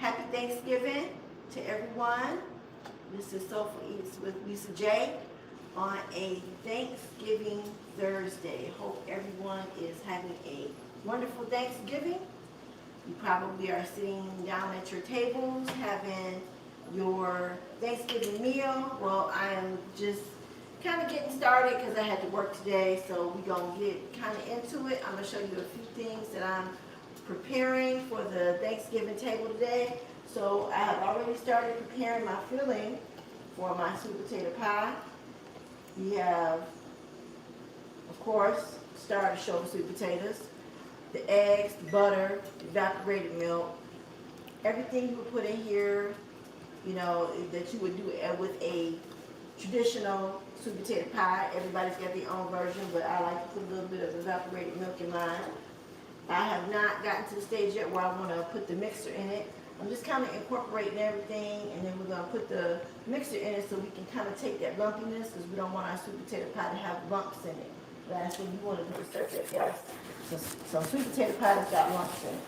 Happy Thanksgiving to everyone. This is Soulful Eats with Lisa J on a Thanksgiving Thursday. Hope everyone is having a wonderful Thanksgiving. You probably are sitting down at your tables having your Thanksgiving meal. Well, I am just kind of getting started because I had to work today, so we're going to get kind of into it. I'm going to show you a few things that I'm preparing for the Thanksgiving table today. So I have already started preparing my filling for my sweet potato pie. We have, of course, started to show the sweet potatoes, the eggs, the butter, evaporated milk, everything you would put in here, you know, that you would do with a traditional sweet potato pie. Everybody's got their own version, but I like to put a little bit of evaporated milk in mine. I have not gotten to the stage yet where I want to put the mixer in it. I'm just kind of incorporating everything, and then we're going to put the mixer in it so we can kind of take that lumpiness, because we don't want our sweet potato pie to have lumps in it. Last thing you want to do is serve it, yes. So some sweet potato pie has got lumps in it.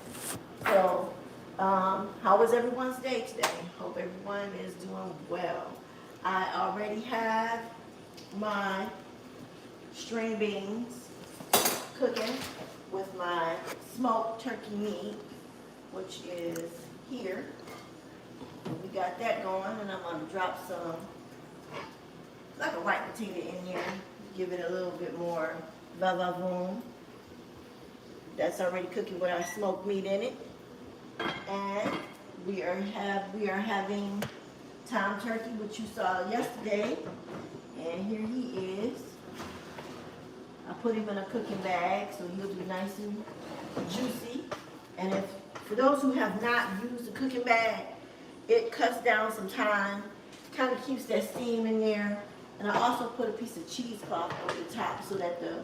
So, how was everyone's day today? Hope everyone is doing well. I already have my string beans cooking with my smoked turkey meat, which is here. We got that going, and I'm going to drop some, like a white potato in there, give it a little bit more va-va-voom. That's already cooking with our smoked meat in it. And we are having Tom Turkey, which you saw yesterday, and here he is. I put him in a cooking bag so he'll be nice and juicy. And for those who have not used the cooking bag, it cuts down some time, kind of keeps that steam in there. And I also put a piece of cheesecloth over the top so that the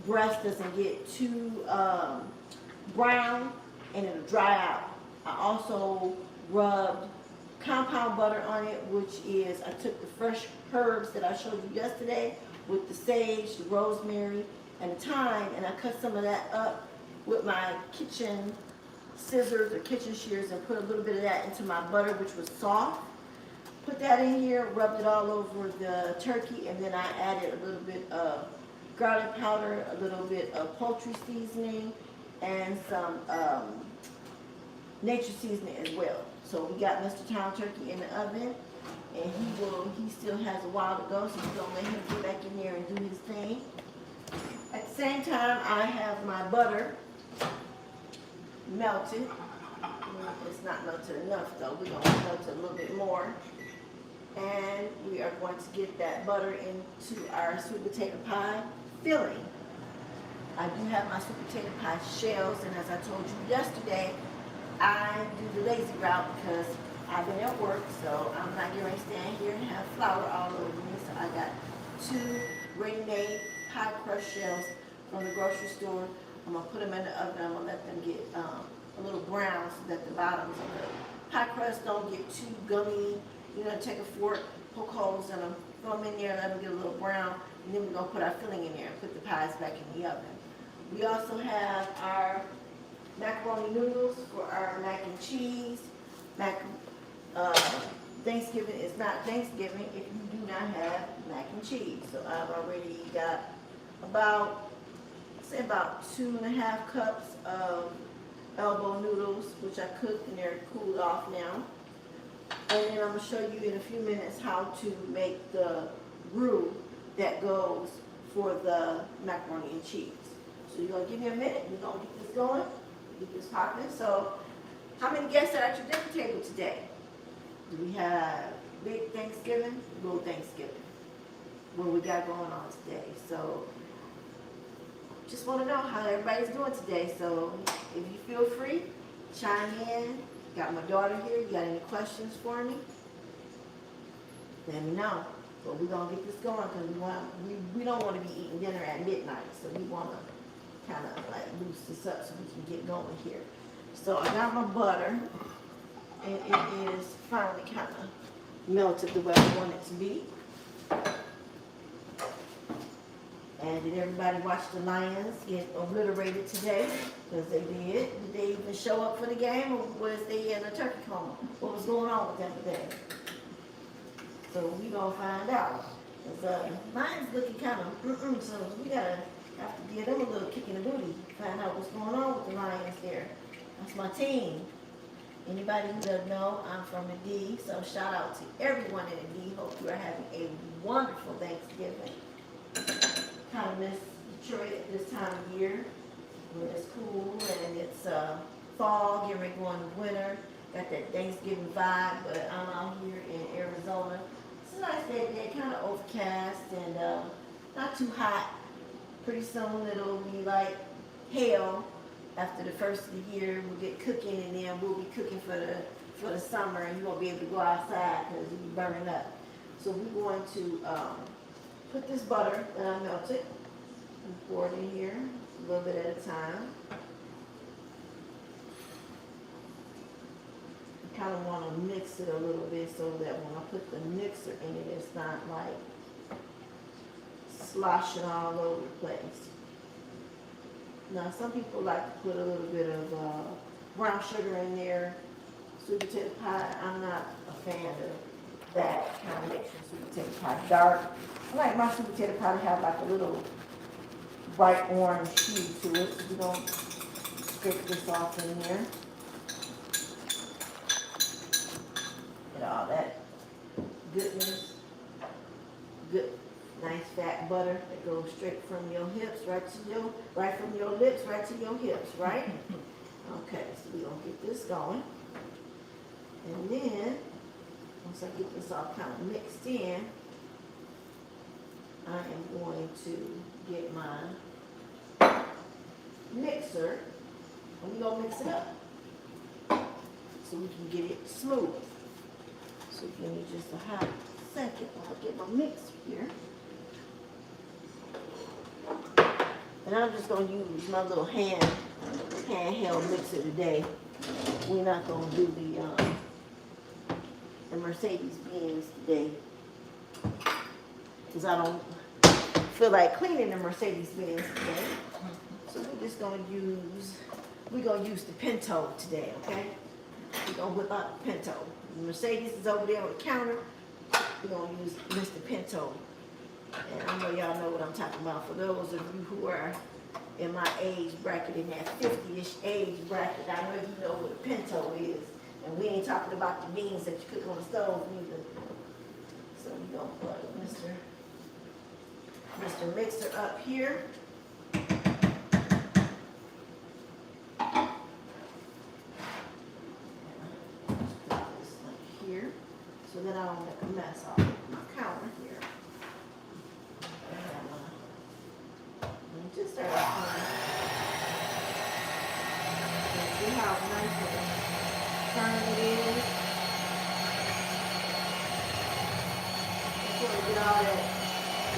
breast doesn't get too brown and it'll dry out. I also rubbed compound butter on it, which is, I took the fresh herbs that I showed you yesterday with the sage, the rosemary, and the thyme, and I cut some of that up with my kitchen scissors or kitchen shears and put a little bit of that into my butter, which was soft. Put that in here, rubbed it all over the turkey, and then I added a little bit of garlic powder, a little bit of poultry seasoning, and some nature seasoning as well. So we got Mr. Tom Turkey in the oven, and he still has a while to go, so we're gonna let him get back in there and do his thing. At the same time, I have my butter melted. It's not melted enough though. We're gonna melt it a little bit more. And we are going to get that butter into our sweet potato pie filling. I do have my sweet potato pie shells, and as I told you yesterday, I do the lazy route because I've been at work, so I'm not going to stand here and have flour all over me. So I got 2 ready-made pie crust shells from the grocery store. I'm going to put them in the oven. I'm going to let them get a little brown so that the bottoms of the pie crust don't get too gummy. You know, take a fork, poke holes in them, throw them in there, let them get a little brown, and then we're going to put our filling in there and put the pies back in the oven. We also have our macaroni noodles for our mac and cheese. Thanksgiving is not Thanksgiving if you do not have mac and cheese. So I've already got about 2.5 cups of elbow noodles, which I cooked and they're cooled off now. And then I'm going to show you in a few minutes how to make the roux that goes for the macaroni and cheese. So you're going to give me a minute, we're going to get this going, get this popping. So how many guests are at your dinner table today? Do we have big Thanksgiving, little Thanksgiving? What we got going on today? So just want to know how everybody's doing today. So if you feel free, chime in. Got my daughter here. You got any questions for me? Let me know. But we're gonna get this going because we don't want to be eating dinner at midnight. So we want to kind of like loose this up so we can get going here. So I got my butter, and it is finally kind of melted the way I want it to be. And did everybody watch the Lions get obliterated today? Because they did. Did they even show up for the game, or was they in a turkey coma? What was going on with them today? So we gonna find out. Cause Lions looking kind of so we gotta have to give them a little kick in the booty. Find out what's going on with the Lions there. That's my team. Anybody who doesn't know, I'm from the D, so shout out to everyone in the D. Hope you are having a wonderful Thanksgiving. Kind of miss Detroit at this time of year when it's cool and it's fall, getting ready to go into winter. Got that Thanksgiving vibe, but I'm out here in Arizona. It's a nice day, kind of overcast and not too hot. Pretty soon it'll be like hell. After the first of the year, we'll get cooking, and then we'll be cooking for the summer, and you won't be able to go outside because you'll be burning up. So we're going to put this butter that I melted and pour it in here a little bit at a time. I kind of want to mix it a little bit so that when I put the mixer in it, it's not like sloshing all over the place. Now, some people like to put a little bit of brown sugar in there, sweet potato pie. I'm not a fan of that kind of mixture, sweet potato pie. Dark. I like my sweet potato pie to have like a little bright orange hue to it. So we're going to scrape this off in there. Get all that goodness. Good. Nice fat butter that goes straight from your hips right from your lips right to your hips, right? Okay, so we're gonna get this going. And then once I get this all kind of mixed in, I am going to get my mixer and we're gonna mix it up so we can get it smooth. So give me just a hot second while I get my mixer here. And I'm just going to use my little handheld mixer today. We're not going to do the Mercedes-Benz today. Because I don't feel like cleaning the Mercedes-Benz today. So we're just going to use the Pinto today, okay? We're going to whip out the Pinto. The Mercedes is over there on the counter. We're going to use Mr. Pinto. And I know y'all know what I'm talking about. For those of you who are in my age bracket, in that 50-ish age bracket, I know you know what a Pinto is. And we ain't talking about the beans that you cook on the stove either. So we're going to put Mr. Mixer up here. Put this up here so that I don't make a mess off my counter here. Just start off see how nice and firm it is. Just want to get all that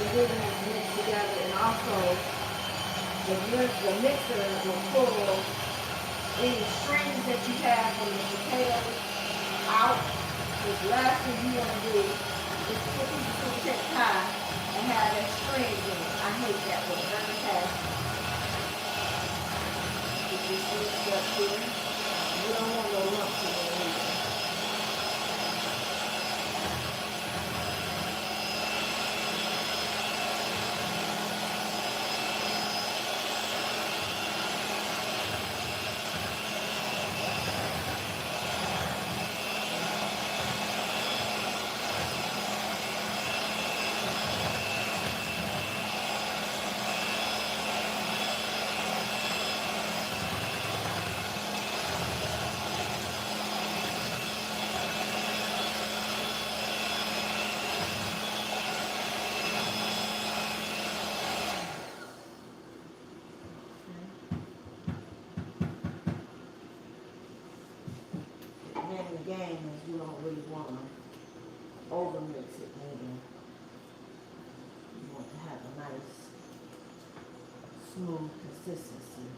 ingredients mixed together, and also the mixer will pull any strings that you have from the potatoes out. The last thing you want to do is put these sweet potato pie and have that string in it. I hate that one. Very fast. Get this mixed up here. We don't want no lumps in there either. Game is you don't really want to overmix it, maybe. You want to have a nice, smooth consistency.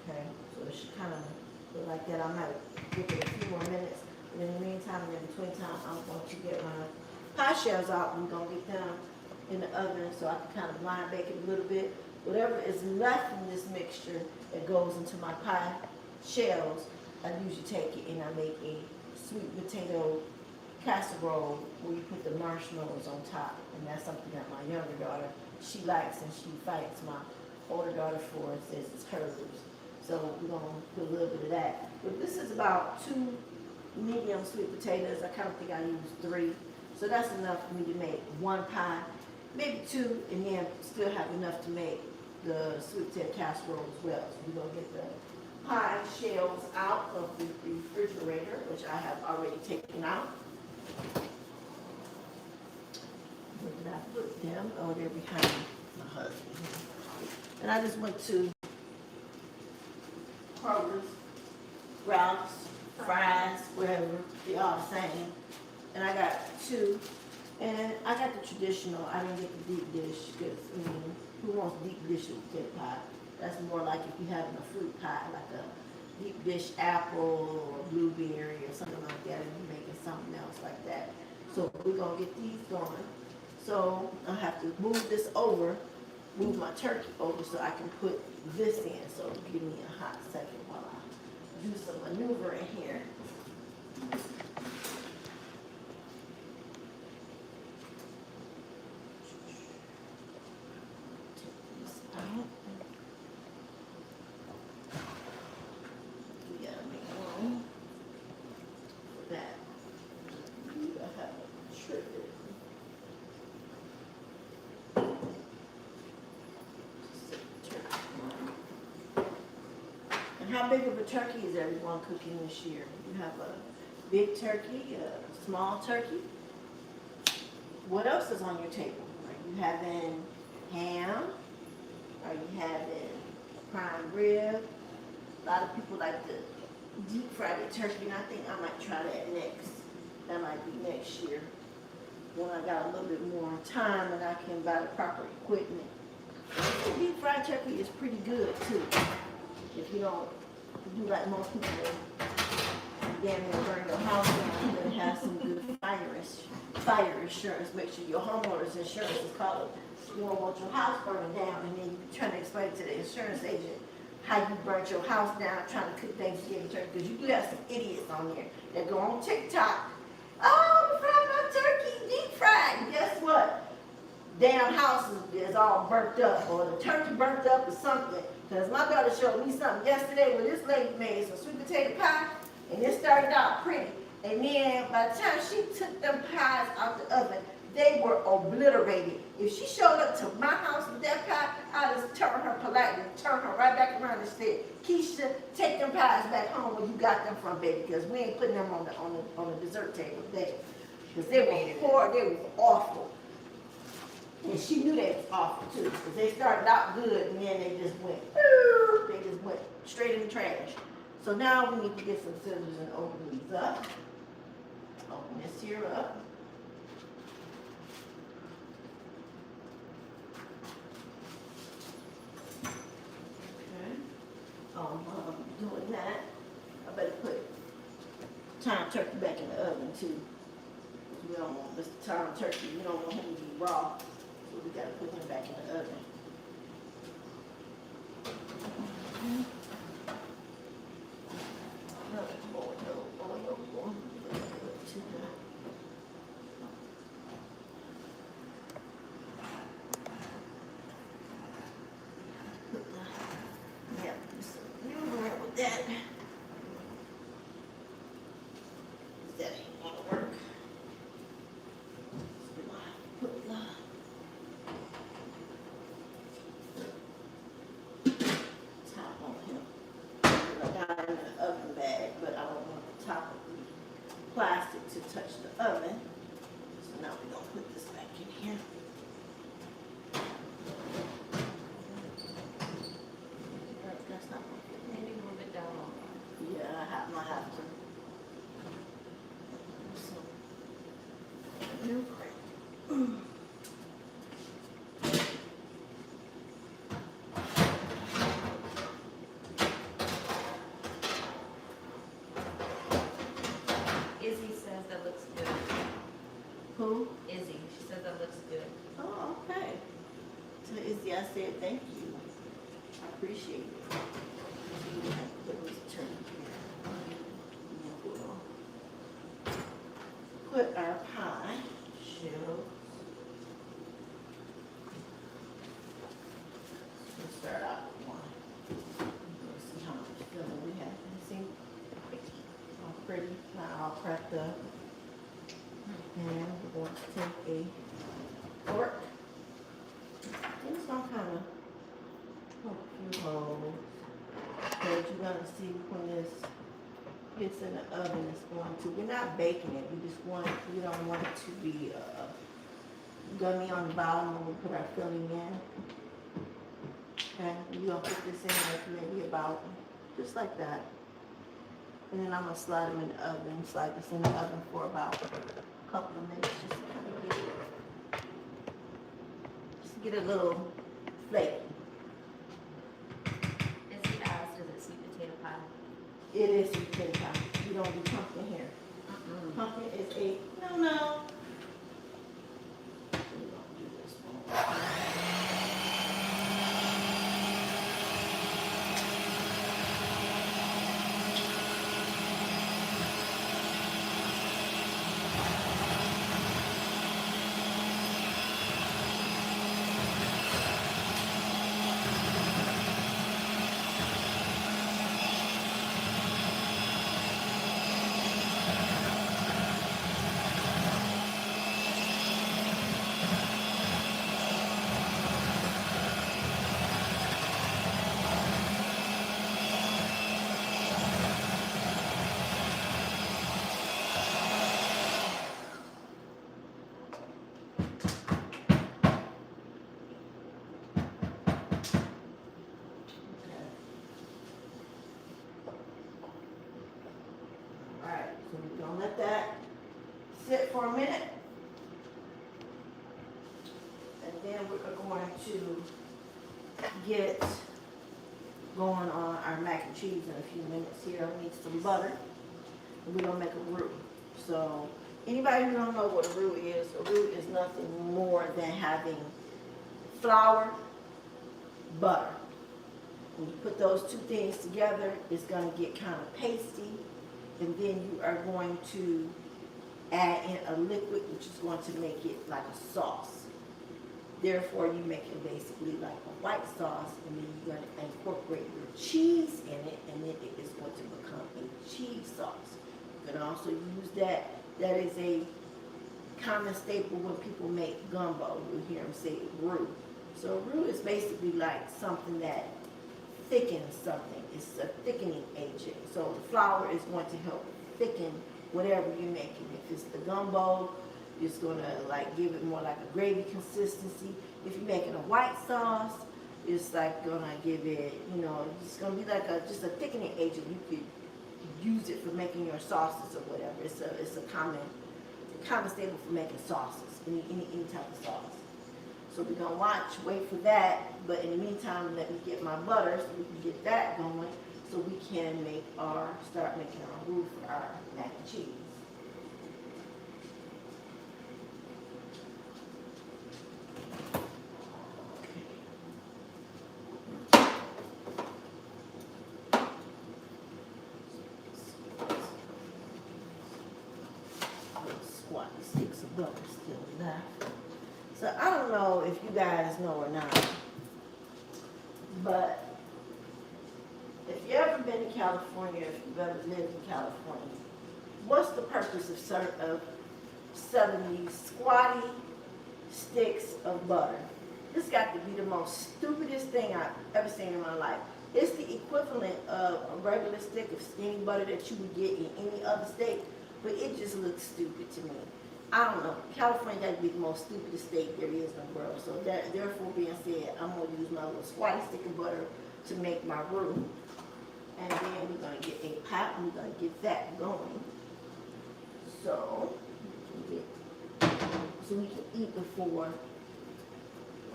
Okay, so it should kind of look like that. I might give it a few more minutes, but in the meantime, in between time, I'm going to get pie shells out. I'm gonna get them in the oven so I can kind of blind bake it a little bit. Whatever is left in this mixture that goes into my pie shells, I usually take it and I make a sweet potato casserole where you put the marshmallows on top. And that's something that my younger daughter, she likes and she fights. My older daughter for it says it's hers. So we're gonna do a little bit of that. But this is about 2 medium sweet potatoes. I kind of think I used 3. So that's enough for me to make 1 pie, maybe 2, and then still have enough to make the sweet potato casserole as well. So we're gonna get the pie shells out of the refrigerator, which I have already taken out. Where did I put them? Oh, they're behind my husband. And I just went to Kroger's, Ralph's, Fry's, wherever, they all the same. And I got 2. And I got the traditional. I didn't get the deep dish because, who wants deep dish with potato pie? That's more like if you're having a fruit pie, like a deep dish apple or blueberry or something like that, and you're making something else like that. So we're gonna get these going. So I have to move this over, move my turkey over so I can put this in. So give me a hot second while I do some maneuvering here. How big of a turkey is everyone cooking this year? You have a big turkey, a small turkey. What else is on your table? Are you having ham? Are you having prime rib? A lot of people like to deep fry their turkey, and I think I might try that next. That might be next year when I got a little bit more time and I can buy the proper equipment. Deep fried turkey is pretty good too. If you don't do like most people do, damn near burn your house down, then have some good fire insurance. Make sure your homeowner's insurance is covered. You don't want your house burning down, and then you're trying to explain to the insurance agent how you burnt your house down trying to cook Thanksgiving turkey. Because you do have some idiots on there that go on TikTok. Oh, fried my turkey, deep fried. And guess what? Damn house is all burnt up, or the turkey burnt up or something. Because my daughter showed me something yesterday where this lady made some sweet potato pie, and it started out pretty. And then by the time she took them pies out the oven, they were obliterated. If she showed up to my house with that pie, I'd just turn her politely, turn her right back around and said, Keisha, take them pies back home where you got them from, baby, because we ain't putting them on the dessert table today. Because they were poor, they were awful. And she knew they was awful too, because they started out good and then they just went straight in the trash. So now we need to get some scissors and open these up. Open this here up. Okay. While I'm doing that, I better put thyme turkey back in the oven too. We don't want this thyme turkey, we don't want him to be raw. So we gotta put him back in the oven. said thank you. I appreciate it. Let me turn here. And we'll put our pie shells. Let's start out with one. Let's see how much filling we have. You see? All pretty, not all cracked up. And we're going to take a fork. I'm just gonna kind of poke a few holes. Because you're gonna see when this gets in the oven, it's going to, we're not baking it, we don't want it to be gummy on the bottom when we put our filling in. Okay, you're gonna put this in like maybe about, just like that. And then I'm gonna slide them in the oven, slide this in the oven for about a couple of minutes just to kind of get a little flake. Is it sweet potato pie? It is sweet potato pie. We don't do pumpkin here. Pumpkin is a no. We're gonna do this one. Alright, so we're gonna let that sit for a minute. And then we're going to get going on our mac and cheese in a few minutes here. I need some butter. And we're gonna make a roux. So anybody who don't know what a roux is nothing more than having flour, butter. When you put those two things together, it's gonna get kind of pasty. And then you are going to add in a liquid which is going to make it like a sauce. Therefore, you make it basically like a white sauce, and then you're going to incorporate your cheese in it, and then it is going to become a cheese sauce. You can also use that. That is a common staple when people make gumbo. You'll hear them say roux. So roux is basically like something that thickens something. It's a thickening agent. So the flour is going to help thicken whatever you're making. If it's the gumbo, it's going to like give it more like a gravy consistency. If you're making a white sauce, it's like going to give it, it's going to be like just a thickening agent. You could use it for making your sauces or whatever. It's a common staple for making sauces, any type of sauce. So we're going to wait for that, but in the meantime, let me get my butter so we can get that going so we can start making our roux for our mac and cheese. Squat sticks of butter still left. So I don't know if you guys know or not, but if you've ever been to California, if you've ever lived in California, what's the purpose of selling these squatty sticks of butter? This got to be the most stupidest thing I've ever seen in my life. It's the equivalent of a regular stick of skinny butter that you would get in any other state, but it just looks stupid to me. I don't know. California got to be the most stupidest state there is in the world. So therefore being said, I'm going to use my little squatty stick of butter to make my roux. And then we're going to get a pot and we're going to get that going. So we can eat before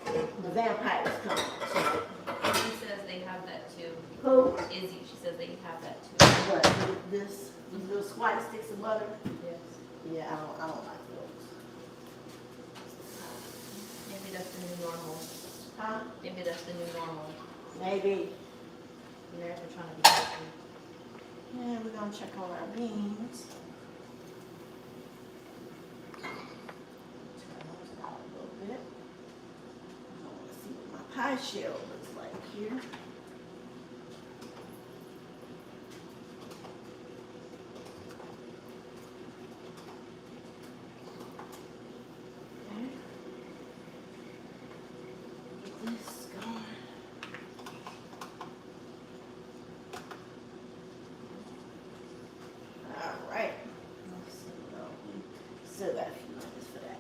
the vampires come. So, She says they have that too. who? Izzy, she says they have that too. What? These little squatty sticks of butter? Yes. Yeah, I don't like those. Maybe that's the new normal. Huh? Maybe that's the new normal. Maybe. America trying to be healthy. Yeah, we're gonna check on our beans. Turn those out a little bit. I wanna see what my pie shell looks like here. Okay. Get this going. All right. Let's see, we still got a few minutes for that.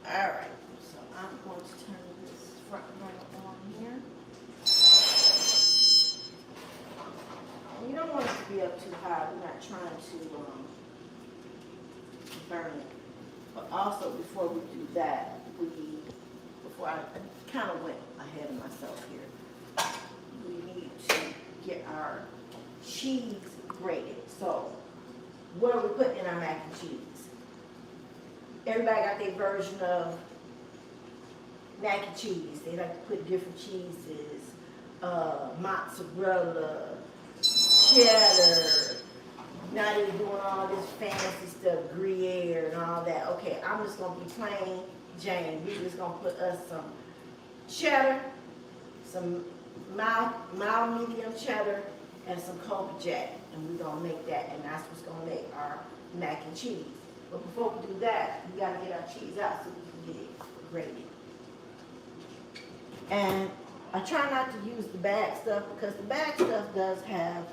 All right, so I'm going to turn this front burner on here. You don't want it to be up too high. We're not trying to burn it. But also, before we do that, before I kind of went ahead of myself here, we need to get our cheese grated. So, what are we putting in our mac and cheese? Everybody got their version of mac and cheese. They like to put different cheeses, mozzarella, cheddar. Now they're doing all this fancy stuff, Gruyere and all that. Okay, I'm just gonna be plain Jane. We're just gonna put us some cheddar, some mild medium cheddar, and some Colby Jack, and we're gonna make that, and that's what's gonna make our mac and cheese. But before we do that, we gotta get our cheese out so we can get it grated. And I try not to use the bag stuff because the bag stuff does have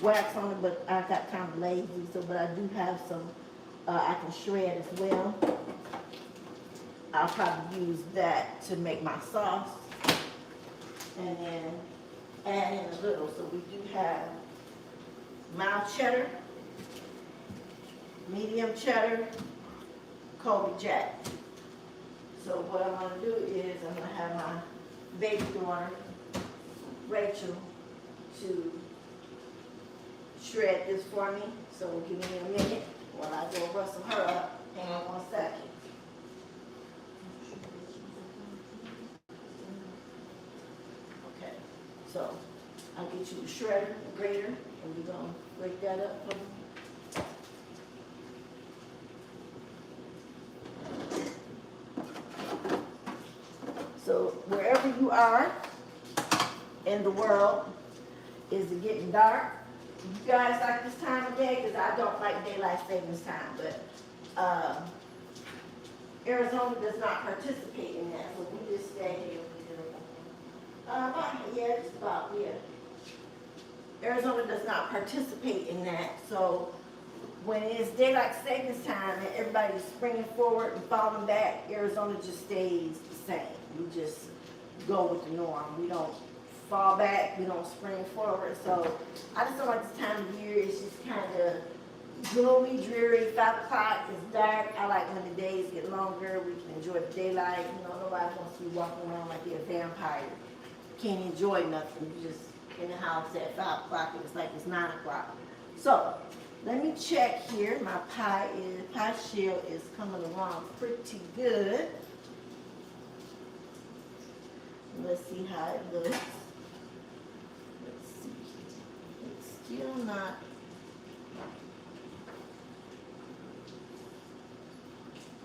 wax on it, but I got kind of lazy, so but I do have some I can shred as well. I'll probably use that to make my sauce, and then add in a little. So we do have mild cheddar, medium cheddar, Colby Jack. So what I'm gonna do is I'm gonna have my baby daughter, Rachel, to shred this for me. So give me a minute while I go rustle her up. Hang on 1 second. Okay, so I'll get you a shredder, a grater, and we're gonna break that up for me. So wherever you are in the world, is it getting dark? You guys like this time of day? Because I don't like daylight savings time, but Arizona does not participate in that, so we just stay here. Yeah, just about, yeah. Arizona does not participate in that, so when it's daylight savings time and everybody's springing forward and falling back, Arizona just stays the same. We just go with the norm. We don't fall back, we don't spring forward. So I just don't like this time of year. It's just kind of gloomy, dreary. 5 o'clock is dark. I like when the days get longer. We can enjoy the daylight. You know, nobody wants to be walking around like they're a vampire. Can't enjoy nothing. You just in the house at 5 o'clock and it's like it's 9 o'clock. So let me check here. My pie shell is coming along pretty good. Let's see how it looks. Let's see. It's still not.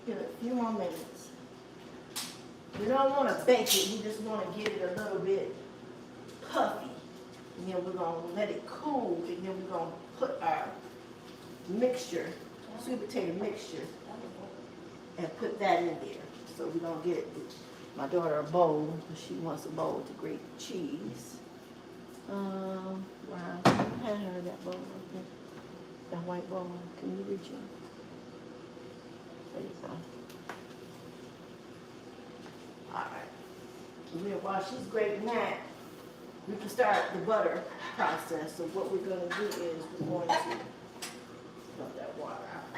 Give it a few more minutes. We don't want to bake it. We just want to get it a little bit puffy. And then we're going to let it cool. And then we're going to put our mixture, sweet potato mixture, and put that in there. So we're going to get my daughter a bowl. She wants a bowl to grate cheese. Wow, I had her that bowl right there. That white bowl. Can you reach it? There you go. All right. While she's grating that, we can start the butter process. So what we're going to do is we're going to dump that water out.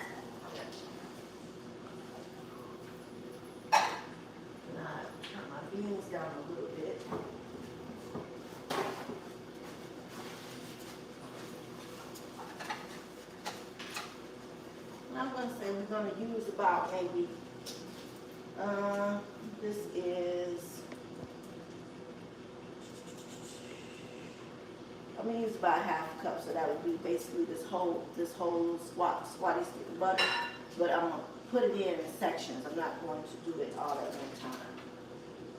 And I turn my beans down a little bit. And I'm going to say we gonna use about maybe, this is, I'm gonna use about half a cup, so that would be basically this whole squatty stick of butter. But I'm gonna put it in sections. I'm not going to do it all at one time.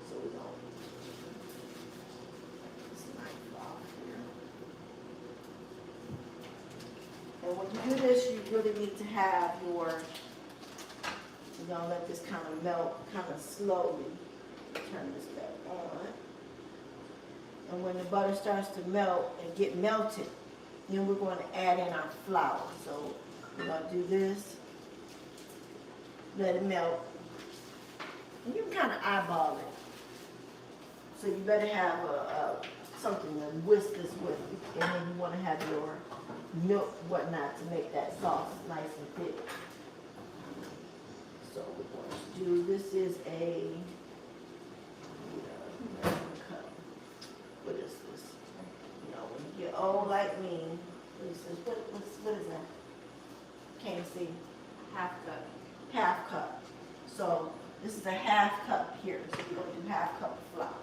So we don't. This knife off here. And when you do this, you really need to have your. You're gonna let this kind of melt, kind of slowly. Turn this back on. And when the butter starts to melt and get melted, then we're going to add in our flour. So we're going to do this, let it melt. And you can kind of eyeball it. So you better have something to whisk this with. And then you want to have your milk, whatnot, to make that sauce nice and thick. So we're going to do, this is a cup. What is this? You know, when you get old like me, this is, what is that? Can't see. Half cup. Half cup. So this is a half cup here. So we're going to do half cup of flour.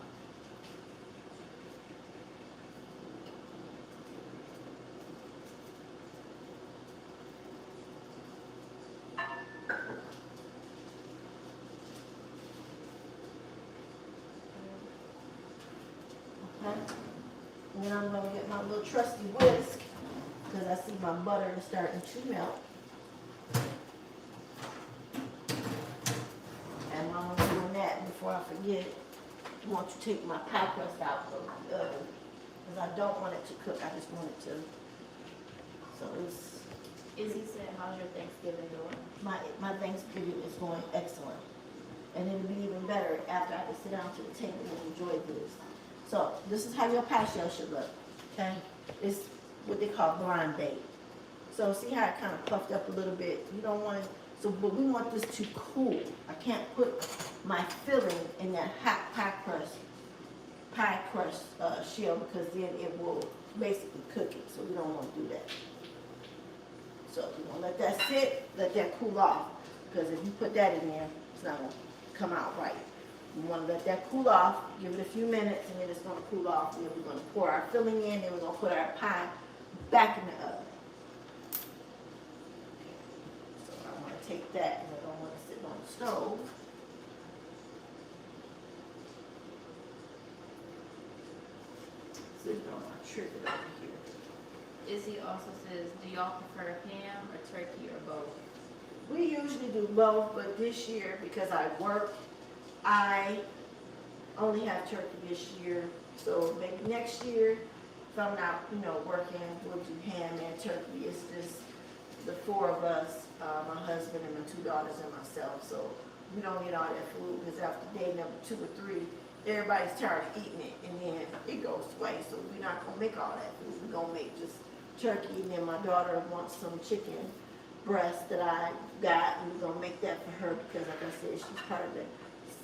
Okay. And then I'm going to get my little trusty whisk because I see my butter is starting to melt. And while I'm doing that, before I forget, I want to take my pie crust out of the oven because I don't want it to cook. I just want it to. So it's. Izzy said, how's your Thanksgiving going? My Thanksgiving is going excellent. And it'll be even better after I can sit down to the table and enjoy this. So this is how your pie shell should look, okay? It's what they call blind bake. So see how it kind of puffed up a little bit? You don't want it, so, but we want this to cool. I can't put my filling in that hot pie crust shell because then it will basically cook it. So we don't want to do that. So we're gonna let that sit, let that cool off. Because if you put that in there, it's not gonna come out right. You want to let that cool off, give it a few minutes, and then it's going to cool off. And then we're going to pour our filling in, and we're going to put our pie back in the oven. So I want to take that, and I don't want to sit on the stove. Sitting on my trigger over here. Izzy also says, do y'all prefer ham or turkey or both? We usually do both, but this year, because I work, I only have turkey this year, so maybe next year, if I'm not, working, we'll do ham and turkey. It's just the four of us, my husband and my two daughters and myself, so we don't eat all that food, because after day number 2 or 3, everybody's tired of eating it, and then it goes to waste, so we're not gonna make all that food. We're gonna make just turkey, and then my daughter wants some chicken breast that I got, and we're gonna make that for her, because like I said, she's part of the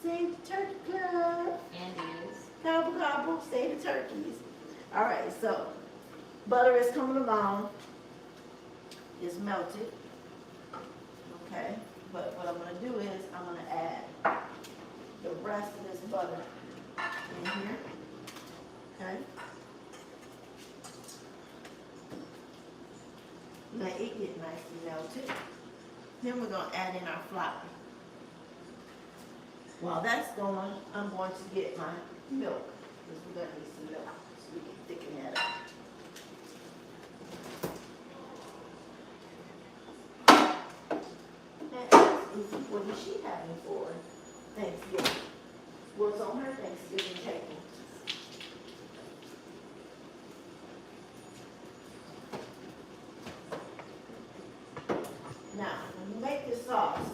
Save the Turkey Club. Andy is. Gobble, gobble, save the turkeys. All right, so butter is coming along. It's melted. Okay, but what I'm going to do is I'm going to add the rest of this butter in here. Okay. Let it get nicely melted. Then we're going to add in our flour. While that's going, I'm going to get my milk, because we're going to need some milk so we can thicken that up. And what is she having for Thanksgiving? What's on her Thanksgiving table? Now, when you make this sauce,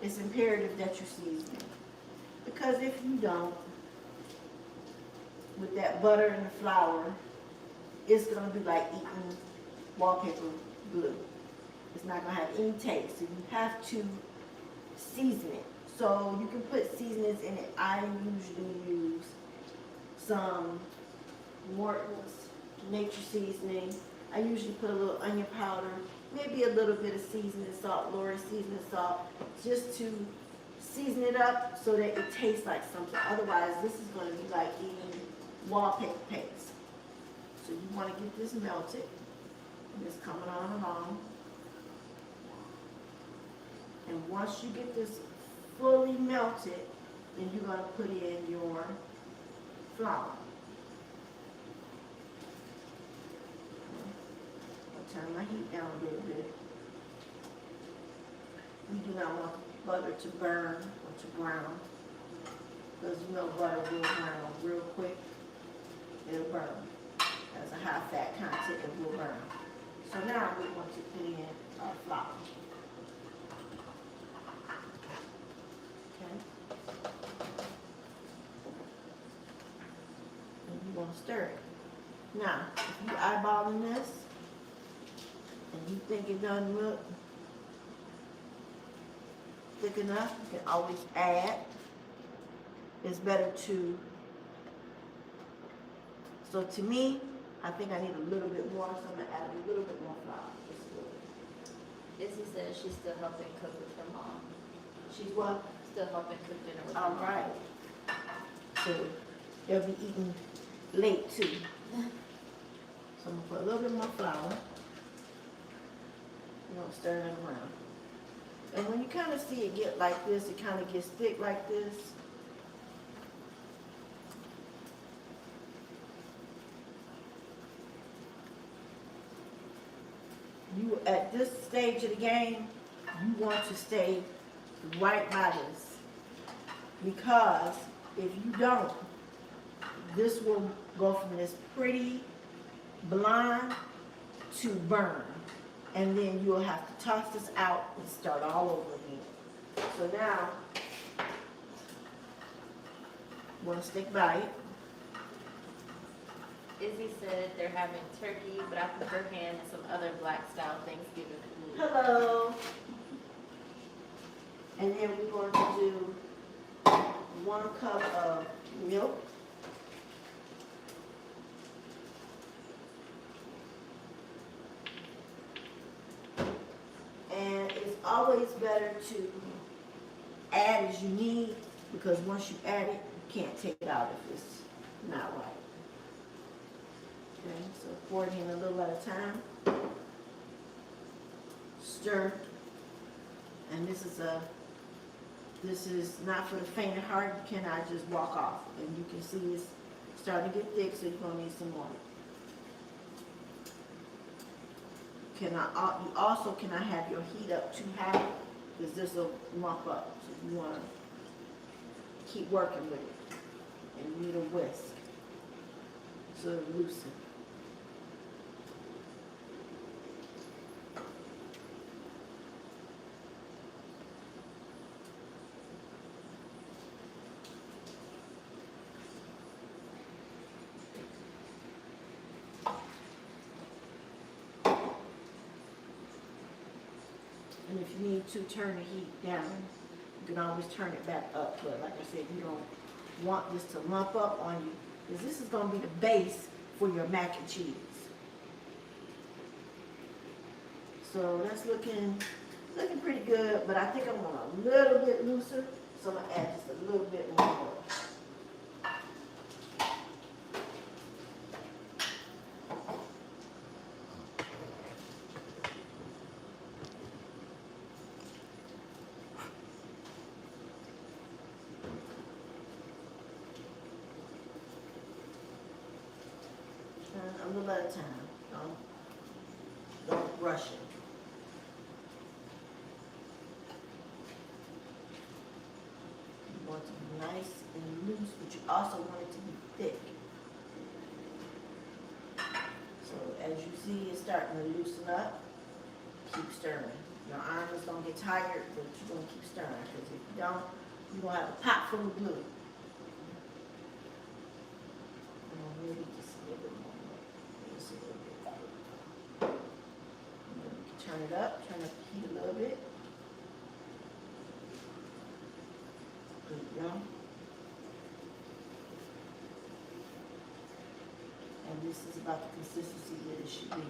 it's imperative that you season it. Because if you don't, with that butter and the flour, it's going to be like eating wallpaper glue. It's not going to have any taste. So you have to season it. So you can put seasonings in it. I usually use some Morton's Nature Seasoning. I usually put a little onion powder, maybe a little bit of seasoning salt, Laura's seasoning salt, just to season it up so that it tastes like something. Otherwise, this is gonna be like eating wallpaper paste. So you wanna get this melted, and it's coming on along. And once you get this fully melted, then you're gonna put in your flour. I'll turn my heat down a little bit. We do not want the butter to burn or to brown, because you know butter will brown real quick. It'll burn. Has a high fat content, it will burn. So now we want to put in our flour. Okay. And you want to stir it. Now, if you eyeballing this and you think it doesn't look thick enough, you can always add. It's better to, so to me, I think I need a little bit more, so I'm gonna add a little bit more flour. Just a little bit. Izzy says she's still helping cook with her mom. She's what? Still helping cook dinner with her All mom. right. So they'll be eating late too. So I'm gonna put a little bit more flour. You're gonna stir it around. And when you kind of see it get like this, it kind of gets thick like this. You, at this stage of the game, you want to stay right by this. Because if you don't, this will go from this pretty blonde to burn. And then you'll have to toss this out and start all over again. So now, we're gonna stick by it. Izzy said they're having turkey, but I prefer ham and some other black style Thanksgiving food. Hello. And then we're going to do 1 cup of milk. And it's always better to add as you need, because once you add it, you can't take it out if it's not right. Okay, so pour it in a little at a time. Stir. And this is not for the faint of heart. You cannot just walk off. And you can see it's starting to get thick, so you're gonna need some water. You also cannot have your heat up too high, because this will lump up. So you want to keep working with it. And you need a whisk so it loosens. And if you need to turn the heat down, you can always turn it back up. But like I said, you don't want this to lump up on you, because this is going to be the base for your mac and cheese. So that's looking pretty good, but I think I want a little bit looser, so I'm going to add just a little bit more. A little at a time. Don't rush it. You want it to be nice and loose, but you also want it to be thick. So as you see, it's starting to loosen up. Keep stirring. Your arm is going to get tired, but you're going to keep stirring, because if you don't, you're going to have a pot full of glue. Maybe just a little bit more. Just a little bit. Turn it up, turn up the heat a little bit. There you go. And this is about the consistency that it should be.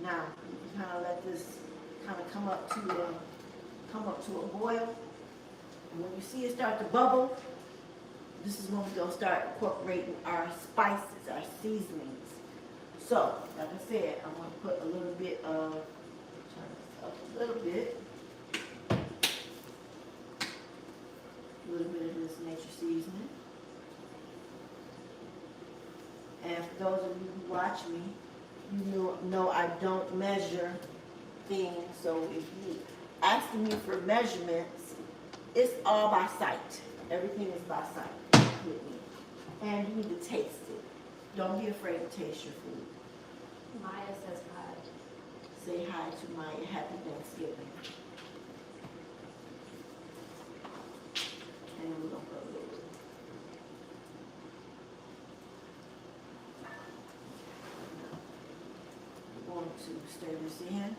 Now, you can kind of let this kind of come up to a boil. And when you see it start to bubble, this is when we're gonna start incorporating our spices, our seasonings. So, like I said, I'm gonna put a little bit of, turn this up a little bit. A little bit of this nature seasoning. And for those of you who watch me, you know I don't measure things. So if you asking me for measurements, it's all by sight. Everything is by sight with me. And you need to taste it. Don't be afraid to taste your food. Maya says hi. Say hi to Maya. Happy Thanksgiving. And we're gonna put a little bit. We're going to stir this in.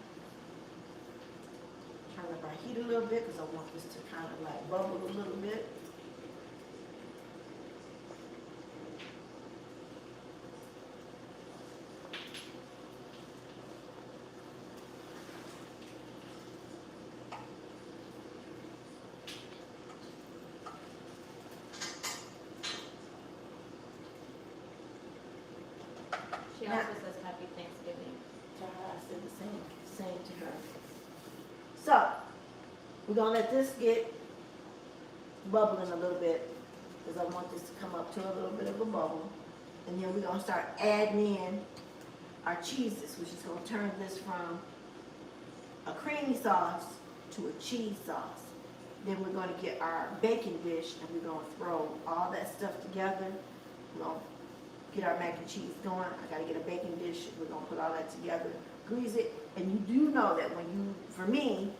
Turn up our heat a little bit because I want this to kind of like bubble a little bit. She also says happy Thanksgiving. To her, I said the same to her. So, we're gonna let this get bubbling a little bit because I want this to come up to a little bit of a bubble. And then we're gonna start adding in our cheeses, which is gonna turn this from a creamy sauce to a cheese sauce. Then we're gonna get our baking dish and we're gonna throw all that stuff together. We're gonna get our mac and cheese going. I gotta get a baking dish. We're gonna put all that together, grease it. And you do know that when you, for me,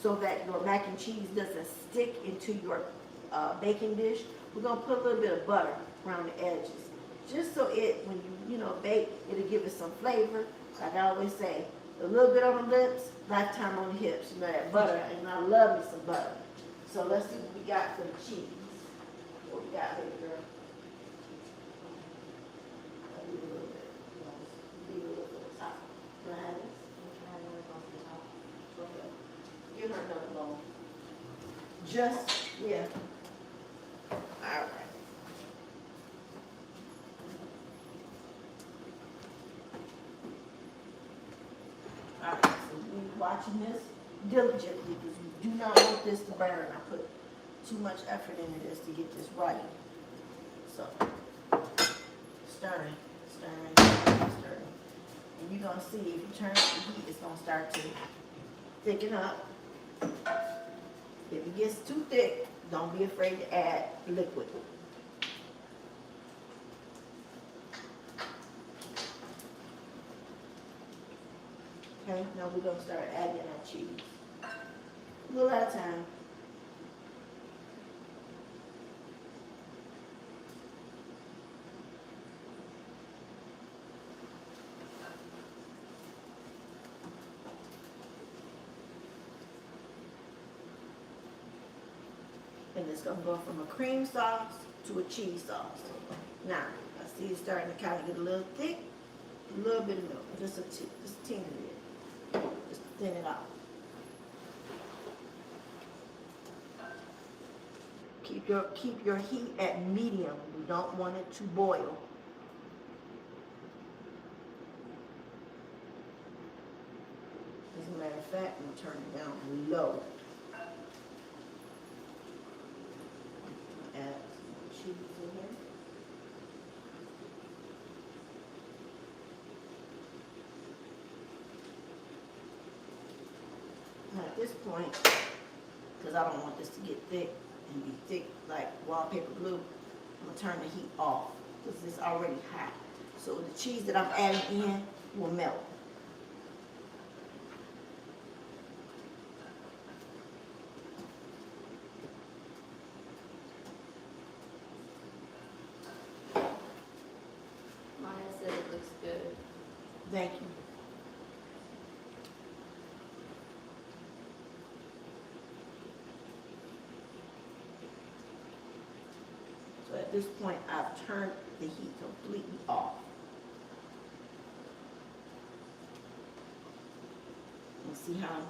so that your mac and cheese doesn't stick into your baking dish, we're gonna put a little bit of butter around the edges. Just so it, when you bake, it'll give it some flavor. Like I always say, a little bit on the lips, lifetime on the hips. You know that butter, and I love me some butter. So let's see what we got for the cheese. What we got here, girl? Leave a little bit. Leave a little bit of top. Behind this. Okay. Give her another bowl. Just, yeah. All right. All right, so you're watching this diligently because you do not want this to burn. I put too much effort into this to get this right. So, stirring, stirring, stirring, stirring. And you're going to see if you turn up the heat, it's going to start to thicken up. If it gets too thick, don't be afraid to add liquid. Okay, now we're going to start adding our cheese. A little at a time. And it's going to go from a cream sauce to a cheese sauce. Now, I see it's starting to kind of get a little thick. A little bit of milk, just a teeny bit. Just thin it out. Keep your heat at medium. You don't want it to boil. As a matter of fact, I'm gonna turn it down low. Add some cheese in here. Now at this point, because I don't want this to get thick and be thick like wallpaper glue, I'm gonna turn the heat off because it's already hot. So the cheese that I'm adding in will melt. Maya said it looks good. Thank you. So at this point, I've turned the heat completely off. See how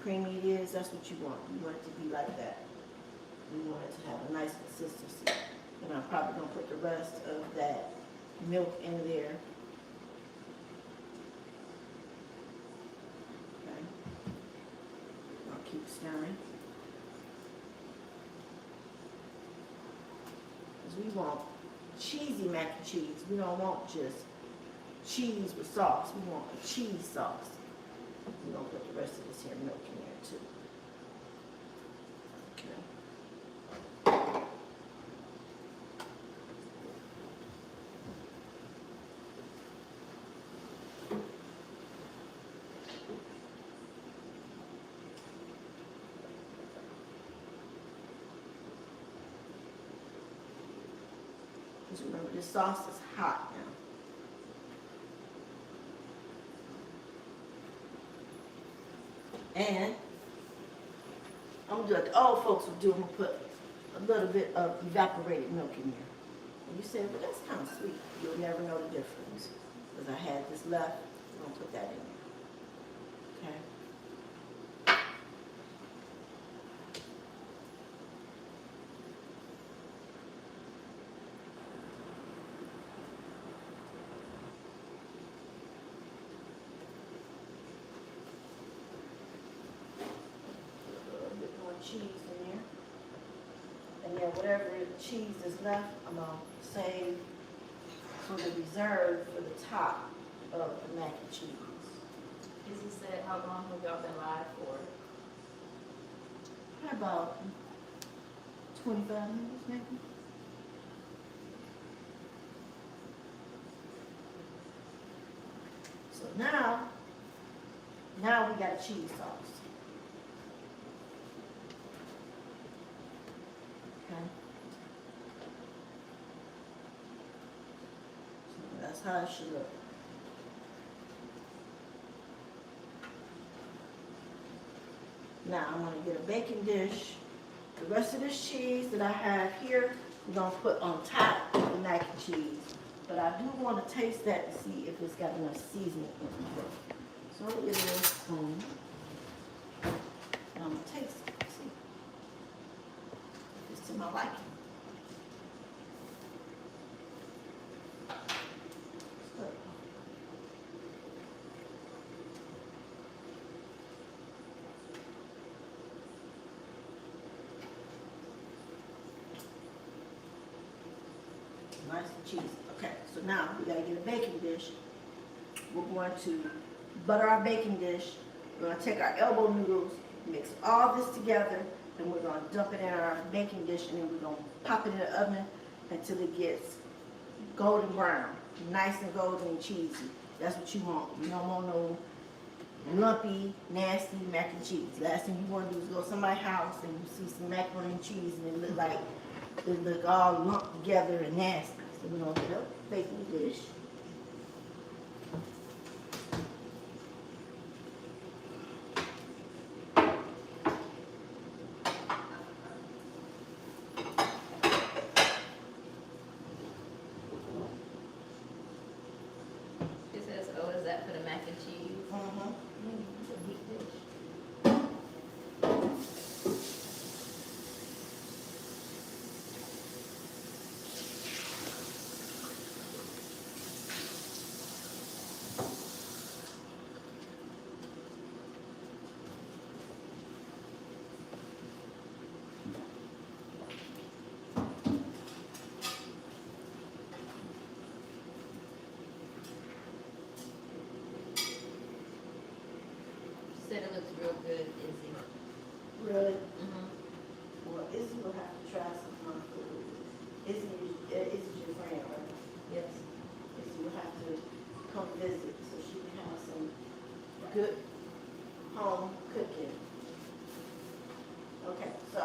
creamy it is? That's what you want. You want it to be like that. You want it to have a nice consistency. And I'm probably gonna put the rest of that milk in there. Okay. I'll keep stirring. Because we want cheesy mac and cheese. We don't want just cheese with sauce. We want a cheese sauce. We're gonna put the rest of this here milk in there too. Okay. Just remember, this sauce is hot now. And I'm gonna do like the old folks would do. I'm gonna put a little bit of evaporated milk in there. And you say, well, that's kind of sweet. You'll never know the difference. Because I had this left, I'm gonna put that in there. Okay? Cheese in there, and then whatever cheese is left, I'm gonna save for the reserve for the top of the mac and cheese. Izzy said, how long have y'all been live for? Probably about 25 minutes, maybe. So now we got a cheese sauce. Okay. So that's how it should look. Now I'm gonna get a baking dish. The rest of this cheese that I have here, we're gonna put on top of the mac and cheese. But I do want to taste that to see if it's got enough seasoning in it. So I'm gonna get a little spoon. And I'm gonna taste it. See if it's to my liking. So, nice and cheesy. Okay, so now we gotta get a baking dish. We're going to butter our baking dish. We're gonna take our elbow noodles, mix all this together, and we're gonna dump it in our baking dish, and then we're gonna pop it in the oven until it gets golden brown, nice and golden and cheesy. That's what you want. You don't want no lumpy, nasty mac and cheese. Last thing you want to do is go to somebody's house and you see some macaroni and cheese and it look all lumped together and nasty. So we're gonna get a baking dish. It says, oh, is that for the mac and cheese? Mm-hmm. It's a deep dish. She said it looks real good, Izzy. Really? Mm-hmm. Well, Izzy will have to try some of my food. Izzy's your friend, right? Yes. Izzy will have to come visit so she can have some good home cooking. Okay, so.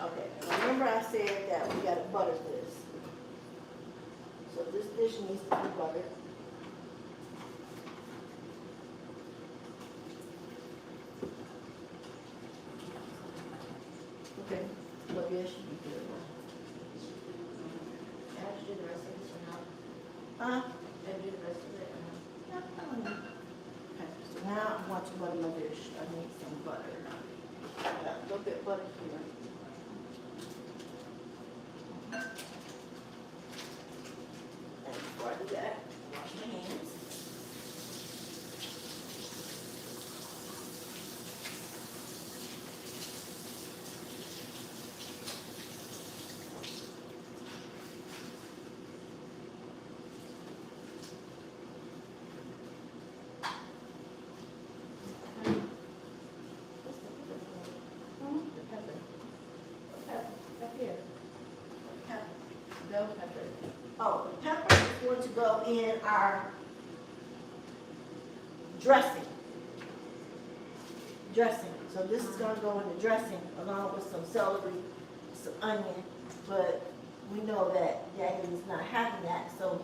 Okay, now remember I said that we gotta butter this. So this dish needs to be buttered. this should be good. Add to the rest of this or not? Huh? Add to the rest of it or not? Okay, so now I want to butter my dish. I need some butter. Got a little bit of butter here. And before I do that, wash my hands. The pepper. Up here. Bell pepper. Oh, the pepper is going to go in our dressing. Dressing. So this is gonna go in the dressing along with some celery, some onion. But we know that Daddy is not having that, so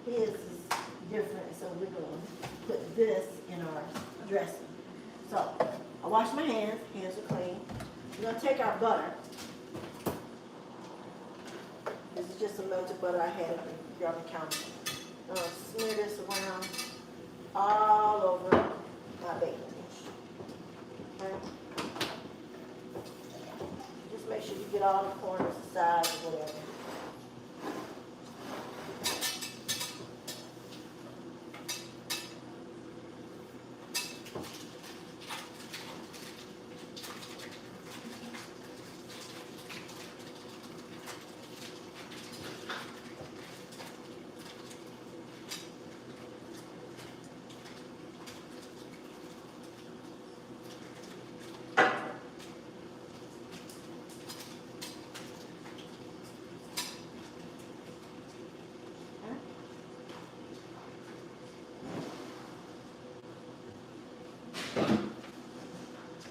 his is different. So we're gonna put this in our dressing. So I wash my hands. Hands are clean. We're gonna take our butter. This is just some melted butter I had here on the counter. I'm gonna smear this around all over my baking dish. Okay? Just make sure you get all the corners, the sides, or whatever.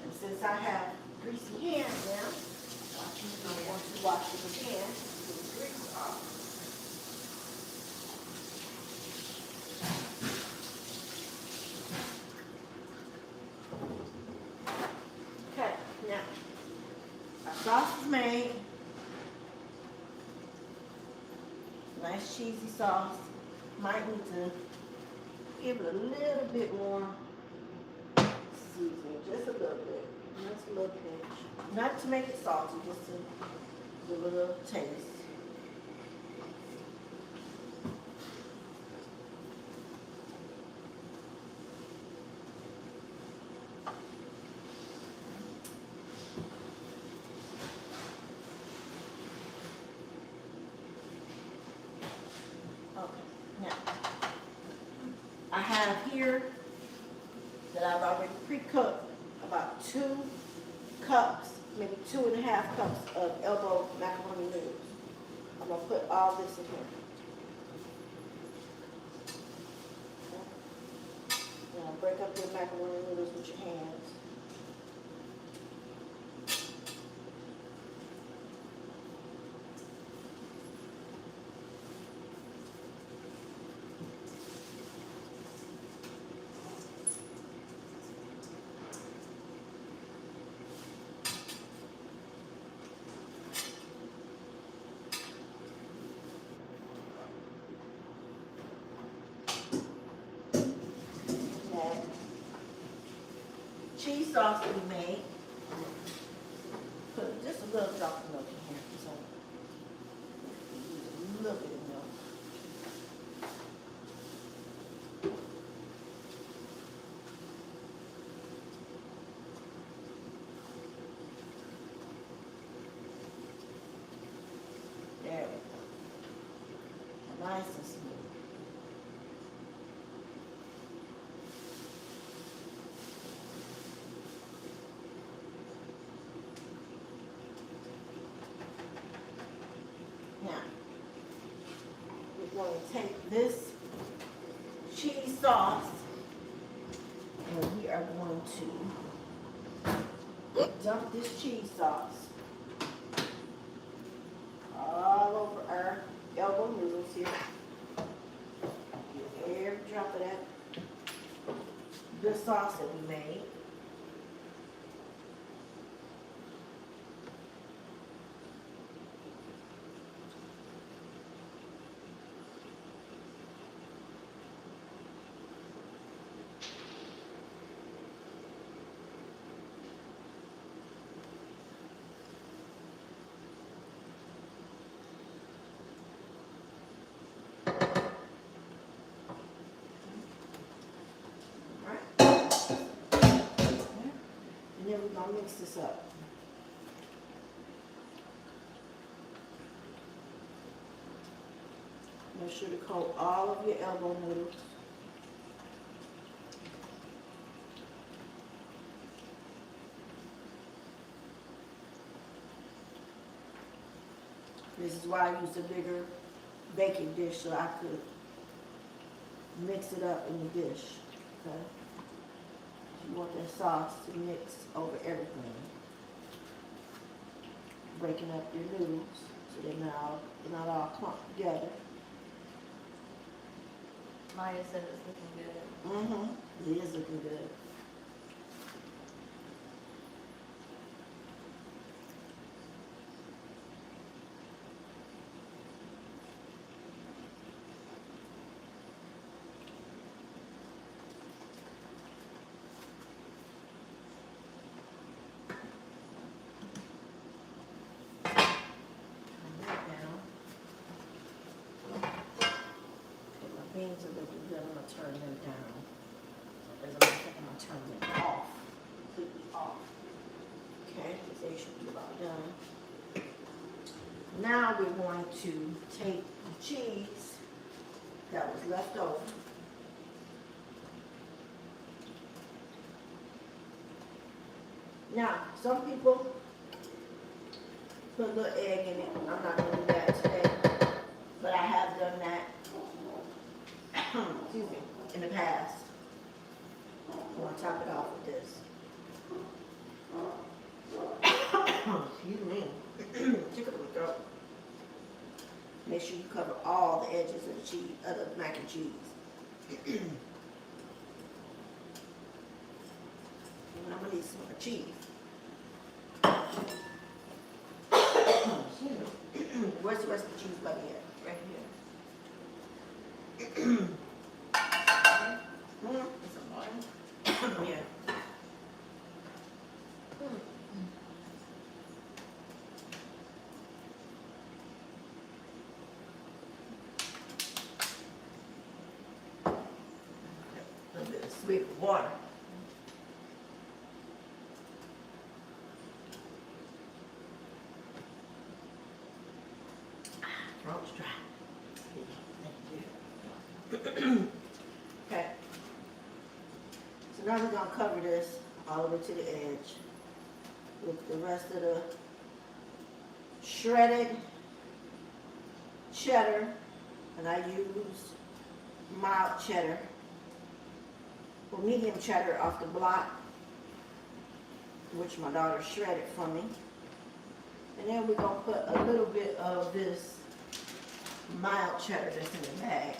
And since I have greasy hands now, I want to wash them again, get the grease off. Okay, now, our sauce is made. Nice cheesy sauce. Might need to give it a little bit more seasoning, just a little bit, just a little pinch. Not to make it salty, just to give it a little taste. Okay, now, I have here that I've already pre-cooked about 2 cups, maybe 2.5 cups of elbow macaroni noodles. I'm gonna put all this in here. Now break up your macaroni noodles with your hands. That cheese sauce that we made. Put just a little drop of milk in here. So a little bit of milk. There we go. Nice and smooth. Now, we're going to take this cheese sauce and we are going to dump this cheese sauce all over our elbow noodles here. Get every drop of that good sauce that we made. gonna mix this up. Make sure to coat all of your elbow noodles. This is why I used a bigger baking dish so I could mix it up in the dish. Okay? You want that sauce to mix over everything. Breaking up your noodles so they're not all clumped together. Maya said it's looking good. Mm-hmm. It is looking good. Beans are looking good. I'm gonna turn them down. As a matter of fact, I'm gonna turn them off, completely off. Okay, because they should be about done. Now we're going to take the cheese that was left over. Now, some people put a little egg in it. I'm not gonna do that today, but I have done that. Excuse me, in the past. I'm gonna top it off with this. Excuse me. Tickle my throat. Make sure you cover all the edges of the cheese, of the mac and cheese. And I'm gonna need some more cheese. Where's the rest of the cheese buddy at? Right here. Mm-hmm. Yeah. A little bit of sweet water. Throat's dry. Okay. So now we're gonna cover this all the way to the edge with the rest of the shredded cheddar, and I use mild cheddar or medium cheddar off the block, which my daughter shredded for me. And then we're gonna put a little bit of this mild cheddar that's in the bag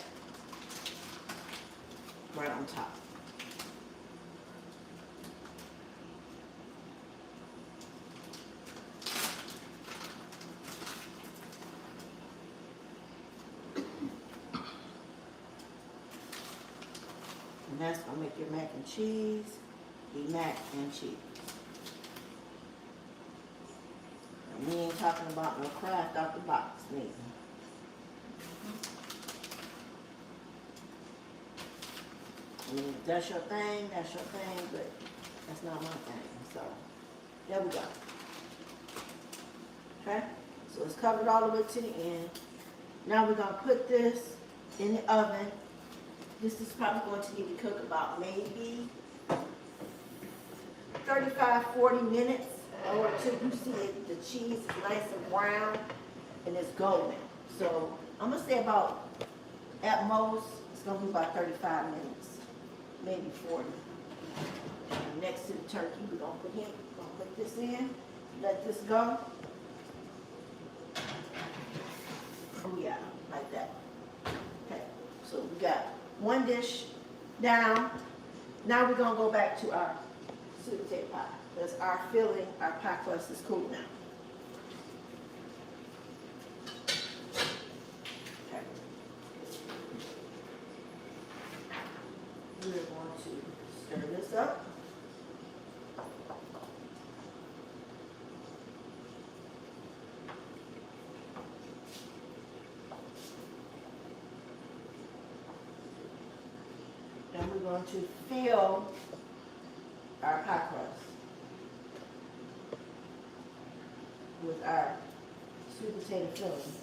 right on top. And that's gonna make your mac and cheese be mac and cheese. And we ain't talking about no Kraft out the box, neither. I mean, if that's your thing, but that's not my thing, so there we go. Okay, so it's covered all the way to the end. Now we're gonna put this in the oven. This is probably going to need to cook about maybe 35-40 minutes, or until you see it, the cheese is nice and brown and it's golden. So I'm gonna say about, at most, it's gonna be about 35 minutes, maybe 40. And next to the turkey, we're gonna put this in, let this go. Oh yeah, like that. Okay, so we got one dish down. Now we're gonna go back to our sweet potato pie. Because our filling, our pie crust is cool now. Okay. We're going to stir this up. Then we're going to fill our pie crust. with our sweet potato filling.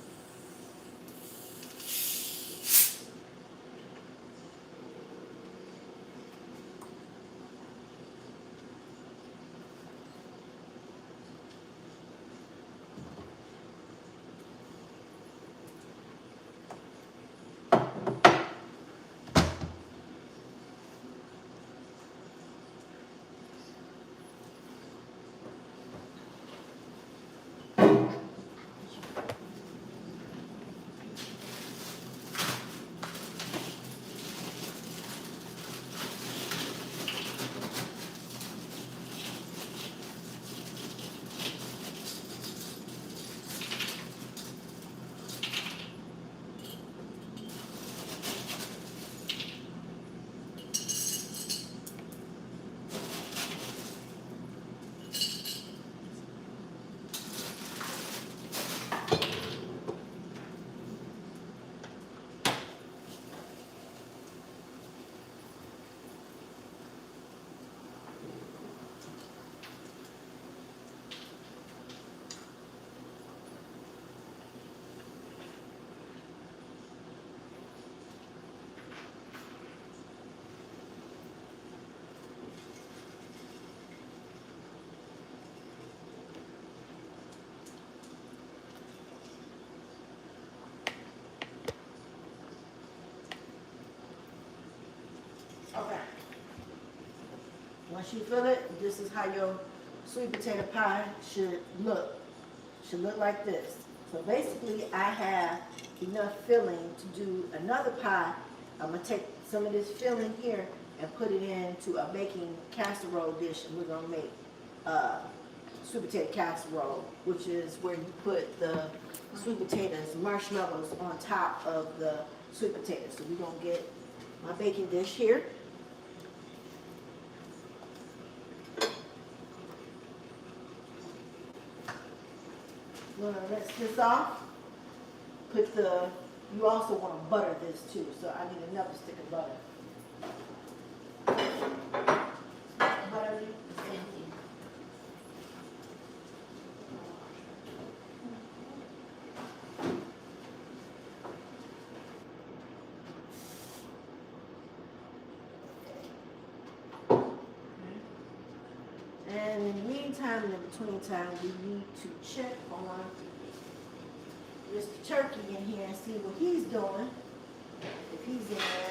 Okay. Once you fill it, this is how your sweet potato pie should look. Should look like this. So basically, I have enough filling to do another pie. I'm gonna take some of this filling here and put it into a baking casserole dish, and we're gonna make sweet potato casserole, which is where you put the sweet potatoes, marshmallows on top of the sweet potatoes. So we're gonna get my baking dish here. I'm gonna rinse this off. Put the, you also want to butter this too, so I need another stick of butter. Butter, and in the meantime, in the between time, we need to check on Mr. Turkey in here and see what he's doing. If he's in there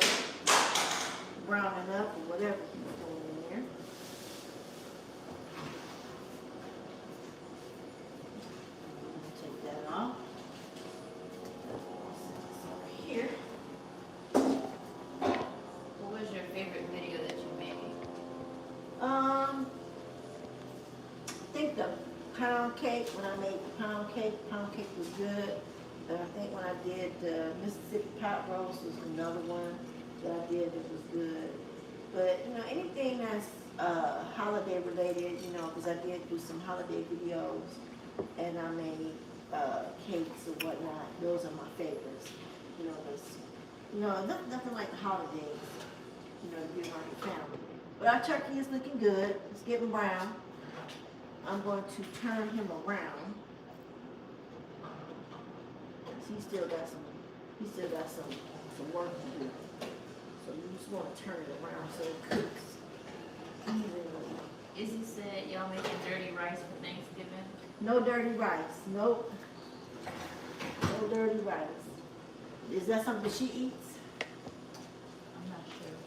browning up or whatever he's doing in there. Take that off. Here. What was your favorite video that you made? I think the pound cake, when I made the pound cake was good. And I think when I did the Mississippi pot roast was another one that I did that was good. But, you know, anything that's holiday related, you know, because I did do some holiday videos and I made cakes and whatnot. Those are my favorites. You know, nothing like the holidays, you know, to be around your family. But our turkey is looking good. It's getting brown. I'm going to turn him around. He's still got some work to do. So you just want to turn it around so it cooks evenly. Izzy said y'all making dirty rice for Thanksgiving. No dirty rice. Nope. No dirty rice. Is that something she eats? I'm not sure.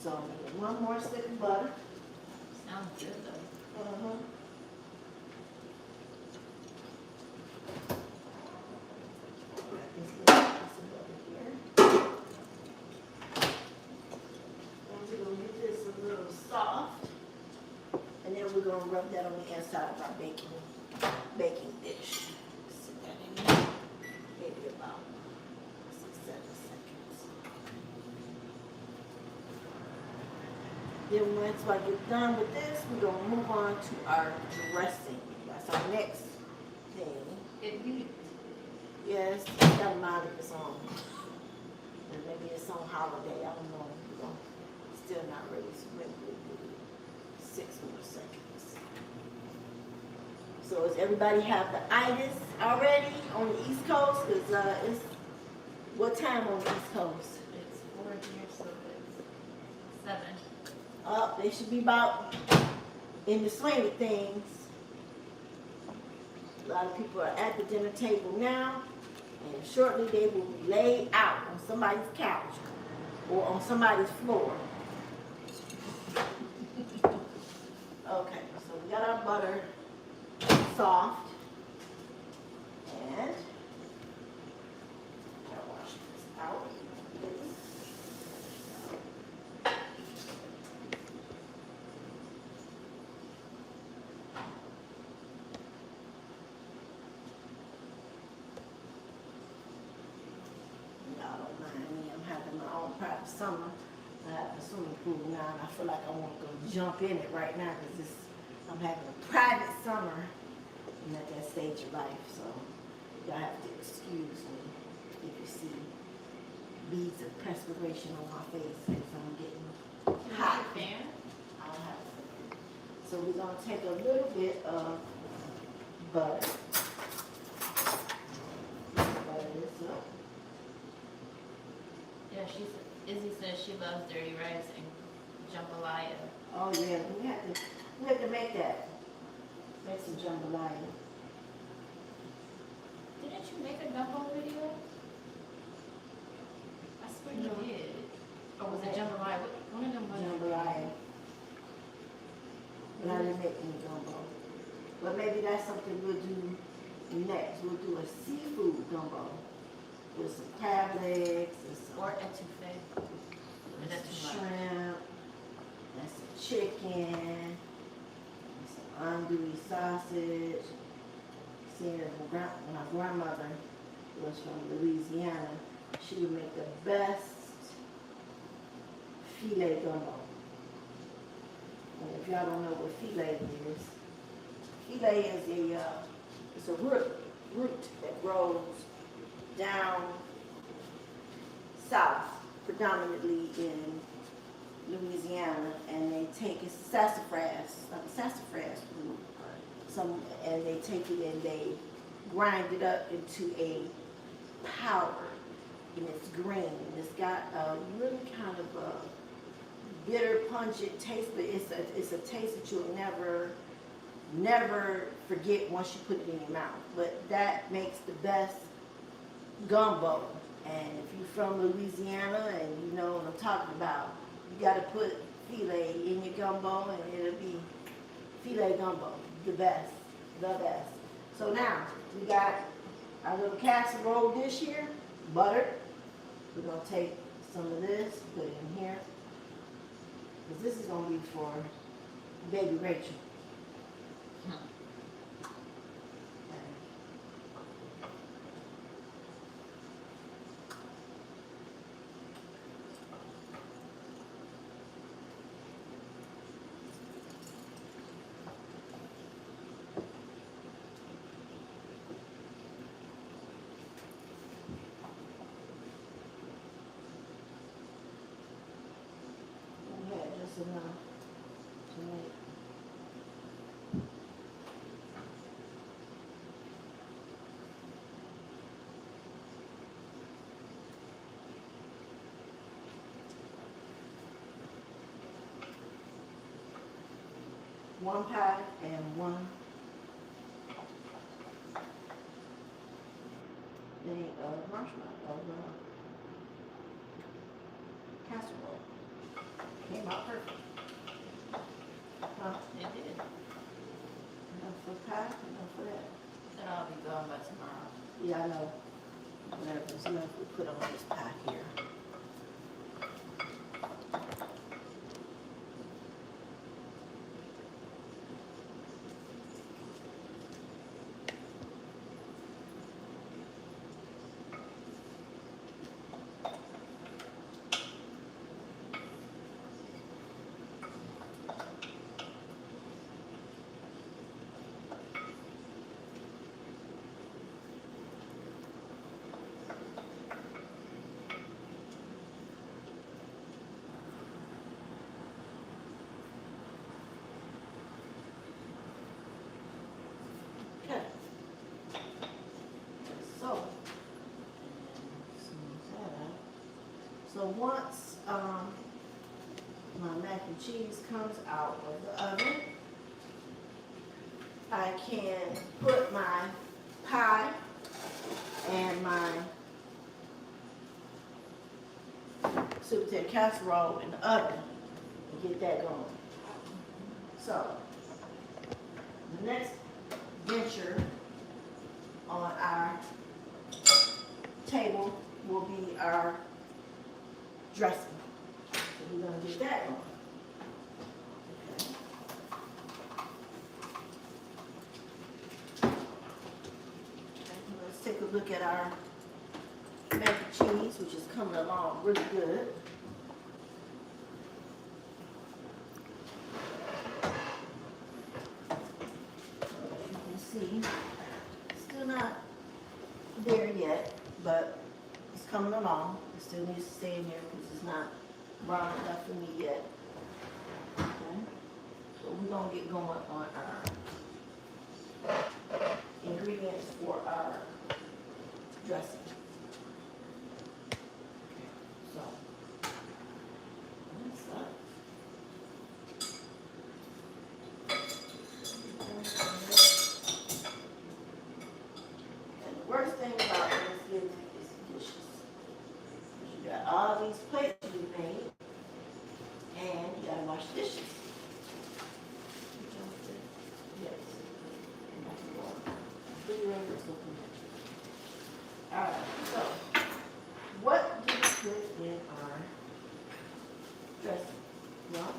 So I'm gonna get one more stick of butter. Sounds good though. Uh-huh. And then we're going to rub that on the inside of our baking dish. Sit that in there, maybe about 6-7 seconds. Then once I get done with this, we're going to move on to our dressing. That's our next thing. It beat. Yes, it doesn't matter if it's on. And maybe it's on holiday, I don't know. We're going to still not ready, so maybe we'll do 6 more seconds. So does everybody have the itis already on the East Coast? Cause it's what time on the East Coast? It's 4 here, so it's 7. They should be about in the swing of things. A lot of people are at the dinner table now, and shortly they will be laid out on somebody's couch or on somebody's floor. Okay, so we got our butter soft, and I'll wash this out. Y'all don't mind me, I'm having my own private summer. I have a swimming pool now, and I feel like I want to go jump in it right now because I'm having a private summer. I'm at that stage of life, so y'all have to excuse me if you see beads of perspiration on my face because I'm getting hot. Fan? I don't have a fan. So we're gonna take a little bit of butter. Butter this up. Yeah, Izzy says she loves dirty rice and jambalaya. Oh yeah, we have to make that. Make some jambalaya. Didn't you make a gumbo video? I swear you No. did. Or was it jambalaya? One of them was Jambalaya. But I didn't make any gumbo. But maybe that's something we'll do next. We'll do a seafood gumbo with some crab legs and some, or etouffee. Or and that's some too much. shrimp and some chicken and some andouille sausage. Seeing as my grandmother was from Louisiana, she would make the best filet gumbo. And if y'all don't know what filet is it's a root that grows down south, predominantly in Louisiana, and they take it's sassafras root. And they take it and they grind it up into a powder, and it's green. And it's got a really kind of a bitter, pungent taste, but it's a taste that you'll never forget once you put it in your mouth. But that makes the best gumbo. And if you're from Louisiana and you know what I'm talking about, you got to put filet in your gumbo, and it'll be filet gumbo, the best. So now we got our little casserole dish here, buttered. We're gonna take some of this, put it in here, because this is gonna be for baby Rachel. Just enough to make. One pie and one thing of marshmallow, casserole. Came out perfect. Huh? It did. Enough for pie, enough for that. That'll all be gone by tomorrow. Yeah, I know. Whatever's left, we put on this pie here. once, my mac and cheese comes out of the oven, I can put my pie and my sweet potato casserole in the oven and get that going. So, the next venture on our table will be our dressing. So we're gonna get that going. Okay, let's take a look at our mac and cheese, which is coming along really good. You can see, still not there yet, but it's coming along. It still needs to stay in there because it's not brown enough for me yet. Okay, so we're gonna get going on our ingredients for our dressing. So, that's that. And the worst thing about Thanksgiving is the dishes. You got all these plates to be made, and you gotta wash the dishes. Yes. Alright, so, what do we put in our dressing? Well,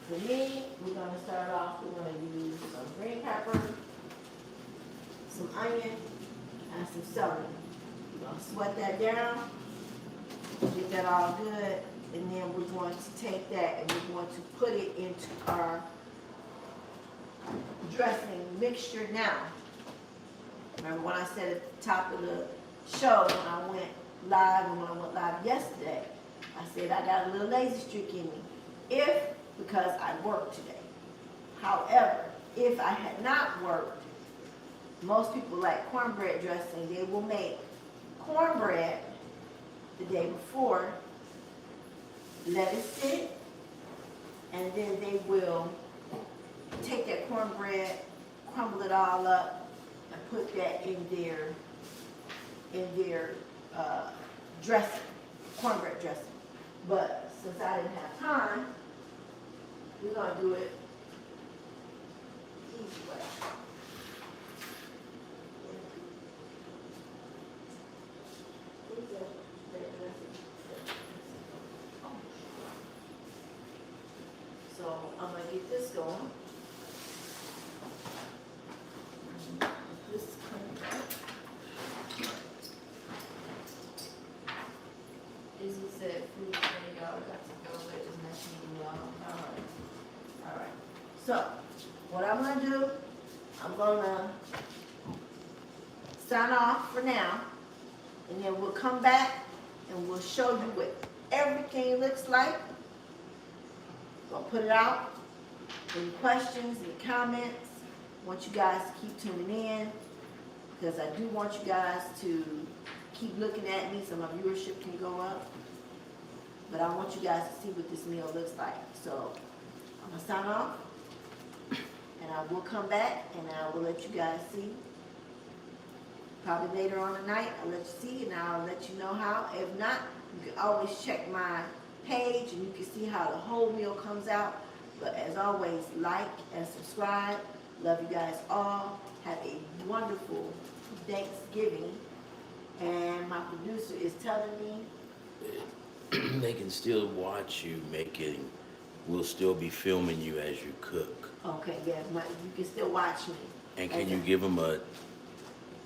for me, we're gonna start off, we're gonna use some green pepper, some onion, and some celery. We're gonna sweat that down, get that all good, and then we're going to take that and we're going to put it into our dressing mixture now. Remember when I said at the top of the show when I went live and when I went live yesterday, I said I got a little lazy streak in me. Because I worked today. However, if I had not worked, most people like cornbread dressing, they will make cornbread the day before, let it sit, and then they will take that cornbread, crumble it all up, and put that in their dressing, cornbread dressing. But since I didn't have time, we're gonna do it easy way. So I'm gonna get this going. This coming up. Izzy said food for y'all got to go, but it's messing you all. All right. So, what I'm gonna do, I'm gonna sign off for now, and then we'll come back and we'll show you what everything looks like. Gonna put it out. Any questions, any comments? Want you guys to keep tuning in because I do want you guys to keep looking at me so my viewership can go up. But I want you guys to see what this meal looks like. So I'm gonna sign off, and I will come back and I will let you guys see. Probably later on tonight, I'll let you see and I'll let you know how. If not, you can always check my page and you can see how the whole meal comes out. But as always, like and subscribe. Love you guys all. Have a wonderful Thanksgiving. And my producer is telling me They can still watch you making. We'll still be filming you as you cook. okay, yeah, you can still watch me. And can Okay. you give them a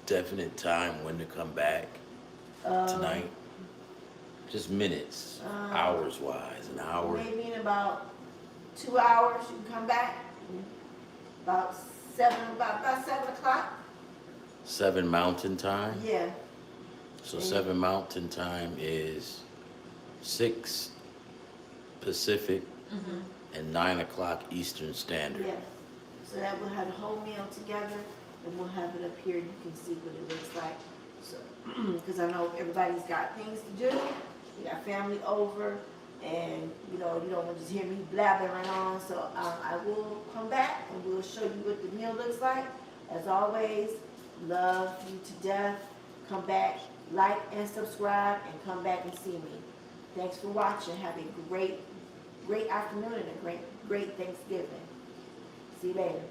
definite time when to come back tonight? Just minutes, hours wise, an hour. Maybe in about 2 hours you can come back. About 7 o'clock. 7 Mountain Time. Yeah. So 7 Mountain Time is 6 Pacific and 9 o'clock Eastern Standard. Yeah. So that we'll have the whole meal together and we'll have it up here. You can see what it looks like. So, because I know everybody's got things to do We got family over, and you know, you don't want to just hear me blabbering on. So I will come back and we'll show you what the meal looks like. As always, love you to death. Come back, like and subscribe, and come back and see me. Thanks for watching. Have a great afternoon and a great Thanksgiving. See you later.